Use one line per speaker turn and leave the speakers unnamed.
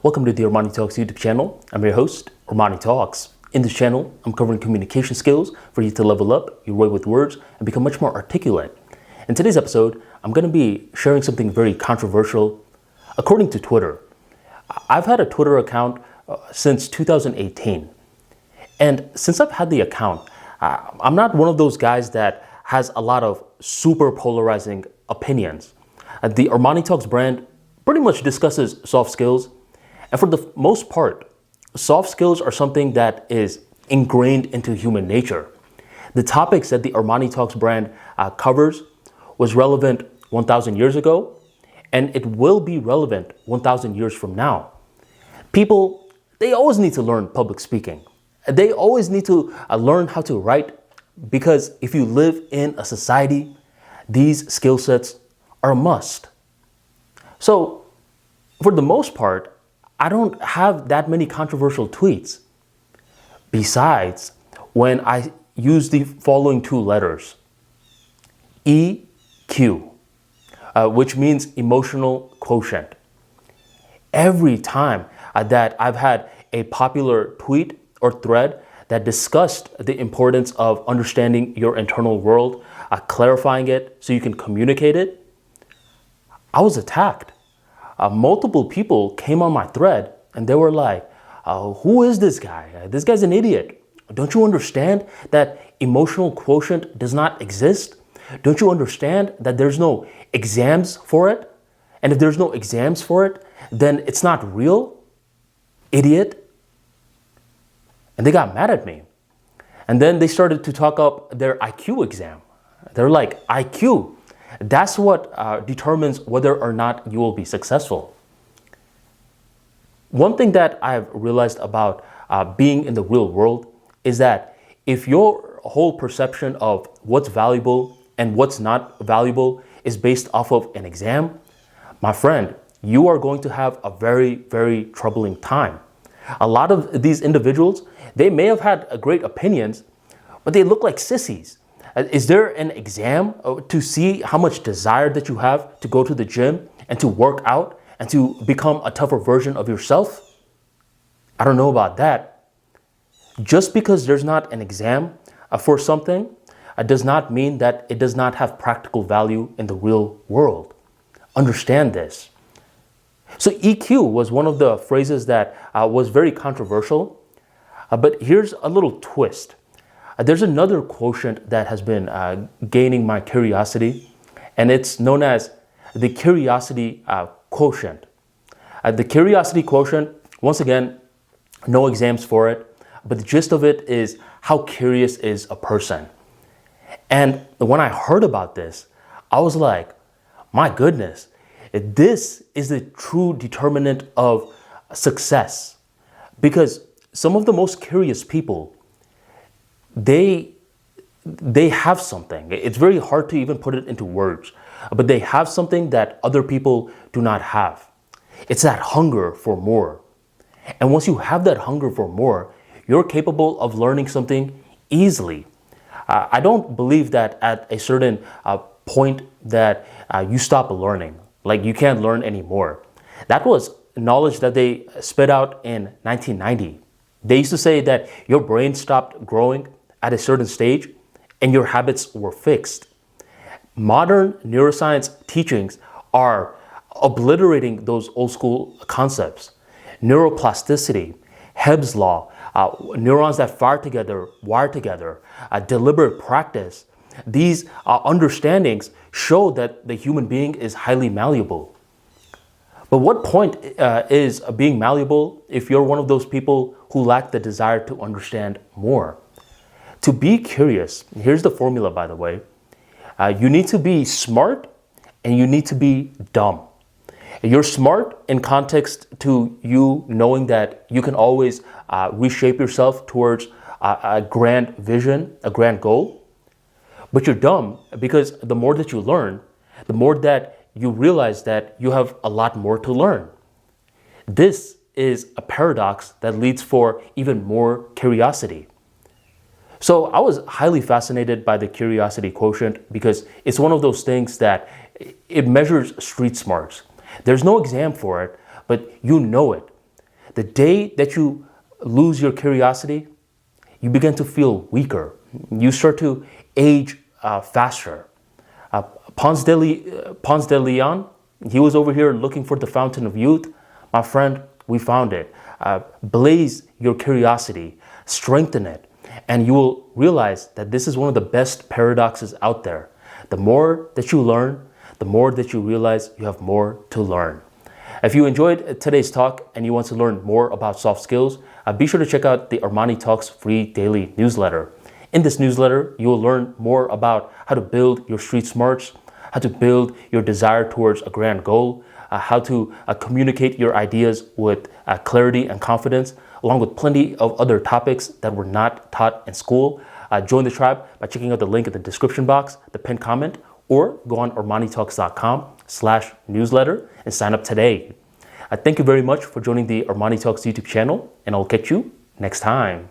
Welcome to the ArmaniTalks YouTube channel. I'm your host, ArmaniTalks. In this channel, I'm covering communication skills for you to level up your way with words and become much more articulate. In today's episode, I'm going to be sharing something very controversial. According to Twitter, I've had a Twitter account since 2018. And since I've had the account, I'm not one of those guys that has a lot of super polarizing opinions. The ArmaniTalks brand pretty much discusses soft skills. And for the most part, soft skills are something that is ingrained into human nature. The topics that the ArmaniTalks brand covers was relevant 1,000 years ago, and it will be relevant 1,000 years from now. People, they always need to learn public speaking. They always need to learn how to write, because if you live in a society, these skill sets are a must. So, for the most part, I don't have that many controversial tweets. Besides, when I use the following two letters, EQ, which means emotional quotient. Every time that I've had a popular tweet or thread that discussed the importance of understanding your internal world, clarifying it so you can communicate it, I was attacked. Multiple people came on my thread and they were like, who is this guy? This guy's an idiot. Don't you understand that emotional quotient does not exist? Don't you understand that there's no exams for it? And if there's no exams for it, then it's not real? Idiot. And they got mad at me. And then they started to talk up their IQ exam. They're like, IQ, that's what determines whether or not you will be successful. One thing that I've realized about being in the real world is that if your whole perception of what's valuable and what's not valuable is based off of an exam, my friend, you are going to have a very, very troubling time. A lot of these individuals, they may have had great opinions, but they look like sissies. Is there an exam to see how much desire that you have to go to the gym and to work out and to become a tougher version of yourself? I don't know about that. Just because there's not an exam for something does not mean that it does not have practical value in the real world. Understand this. So EQ was one of the phrases that was very controversial, but here's a little twist. There's another quotient that has been gaining my curiosity, and it's known as the curiosity quotient. The curiosity quotient, once again, no exams for it, but the gist of it is how curious is a person. And when I heard about this, I was like, my goodness, this is the true determinant of success. Because some of the most curious people, they have something. It's very hard to even put it into words, but they have something that other people do not have. It's that hunger for more. And once you have that hunger for more, you're capable of learning something easily. I don't believe that at a certain point that you stop learning, like you can't learn anymore. That was knowledge that they spit out in 1990. They used to say that your brain stopped growing at a certain stage and your habits were fixed. Modern neuroscience teachings are obliterating those old school concepts. Neuroplasticity, Hebb's law, neurons that fire together, wire together, deliberate practice. These understandings show that the human being is highly malleable. But what point is being malleable if you're one of those people who lack the desire to understand more? To be curious, here's the formula, by the way. You need to be smart and you need to be dumb. You're smart in context to you knowing that you can always reshape yourself towards a grand vision, a grand goal. But you're dumb because the more that you learn, the more that you realize that you have a lot more to learn. This is a paradox that leads for even more curiosity. So I was highly fascinated by the curiosity quotient because it's one of those things that it measures street smarts. There's no exam for it, but you know it. The day that you lose your curiosity, you begin to feel weaker. You start to age faster. Ponce de Leon, he was over here looking for the fountain of youth. My friend, we found it. Blaze your curiosity, strengthen it, and you will realize that this is one of the best paradoxes out there. The more that you learn, the more that you realize you have more to learn. If you enjoyed today's talk and you want to learn more about soft skills, be sure to check out the ArmaniTalks free daily newsletter. In this newsletter, you will learn more about how to build your street smarts, how to build your desire towards a grand goal, how to communicate your ideas with clarity and confidence, along with plenty of other topics that were not taught in school. Join the tribe by checking out the link in the description box, the pinned comment, or go on ArmaniTalks.com/newsletter and sign up today. Thank you very much for joining the ArmaniTalks YouTube channel, and I'll catch you next time.